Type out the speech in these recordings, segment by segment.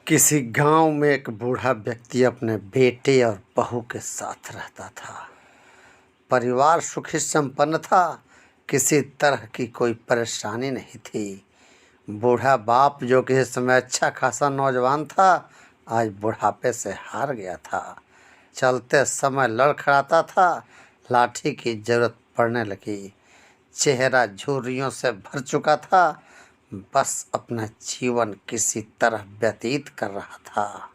किसी गांव में एक बूढ़ा व्यक्ति अपने बेटे और बहू के साथ रहता था। परिवार सुखी संपन्न था, किसी तरह की कोई परेशानी नहीं थी। बूढ़ा बाप, जो कि इस समय अच्छा खासा नौजवान था, आज बुढ़ापे से हार गया था। चलते समय लड़खड़ाता था, लाठी की जरूरत पड़ने लगी। चेहरा झुर्रियों से भर चुका था, बस अपना जीवन किसी तरह व्यतीत कर रहा था।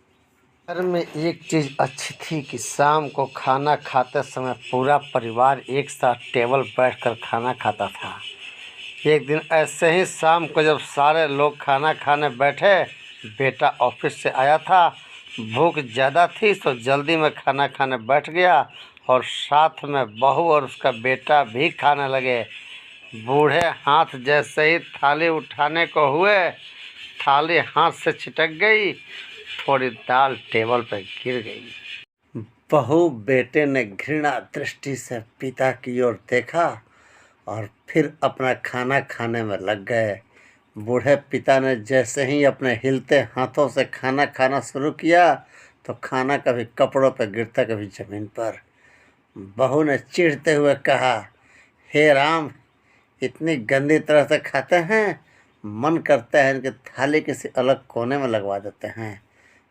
घर में एक चीज़ अच्छी थी कि शाम को खाना खाते समय पूरा परिवार एक साथ टेबल बैठकर खाना खाता था। एक दिन ऐसे ही शाम को जब सारे लोग खाना खाने बैठे, बेटा ऑफिस से आया था। भूख ज़्यादा थी तो जल्दी में खाना खाने बैठ गया और साथ में बहू और उसका बेटा भी खाने लगे। बूढ़े हाथ जैसे ही थाली उठाने को हुए, थाली हाथ से छिटक गई, थोड़ी दाल टेबल पर गिर गई। बहू बेटे ने घृणा दृष्टि से पिता की ओर देखा और फिर अपना खाना खाने में लग गए। बूढ़े पिता ने जैसे ही अपने हिलते हाथों से खाना खाना शुरू किया तो खाना कभी कपड़ों पर गिरता, कभी जमीन पर। बहू ने चिढ़ते हुए कहा, हे राम, इतनी गंदी तरह से खाते हैं, मन करता है इनकी थाली किसी अलग कोने में लगवा देते हैं।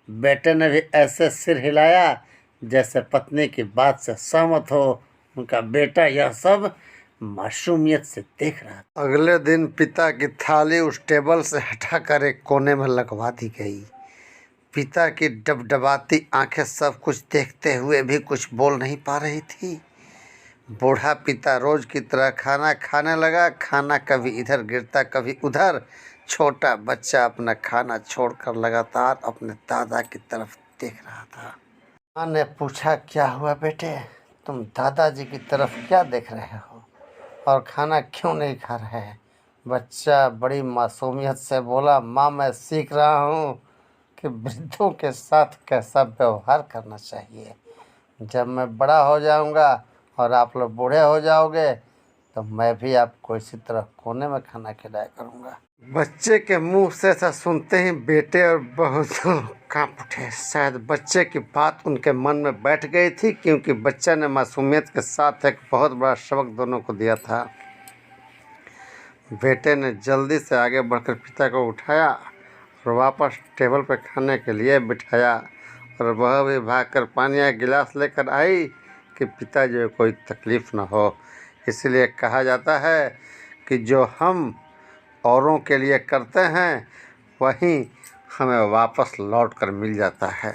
बेटे ने भी ऐसे सिर हिलाया जैसे पत्नी की बात से सहमत हो। उनका बेटा यह सब मासूमियत से देख रहा था। अगले दिन पिता की थाली उस टेबल से हटाकर एक कोने में लगवा दी गई। पिता की डबडबाती आंखें सब कुछ देखते हुए भी कुछ बोल नहीं पा रही थी। बूढ़ा पिता रोज की तरह खाना खाने लगा। खाना कभी इधर गिरता, कभी उधर। छोटा बच्चा अपना खाना छोड़कर लगातार अपने दादा की तरफ देख रहा था। माँ ने पूछा, क्या हुआ बेटे, तुम दादाजी की तरफ क्या देख रहे हो और खाना क्यों नहीं खा रहे हैं? बच्चा बड़ी मासूमियत से बोला, माँ, मैं सीख रहा हूँ कि वृद्धों के साथ कैसा व्यवहार करना चाहिए। जब मैं बड़ा हो जाऊँगा और आप लोग बूढ़े हो जाओगे तो मैं भी आपको इसी तरह कोने में खाना खिलाया करूँगा। बच्चे के मुंह से ऐसा सुनते ही बेटे और बहू कांप उठे। शायद बच्चे की बात उनके मन में बैठ गई थी, क्योंकि बच्चे ने मासूमियत के साथ एक बहुत बड़ा सबक दोनों को दिया था। बेटे ने जल्दी से आगे बढ़कर पिता को उठाया और वापस टेबल पर खाने के लिए बिठाया, और वह भी भागकर पानी या गिलास लेकर आई कि पिताजी को कोई तकलीफ़ न हो। इसलिए कहा जाता है कि जो हम औरों के लिए करते हैं वही हमें वापस लौट कर मिल जाता है।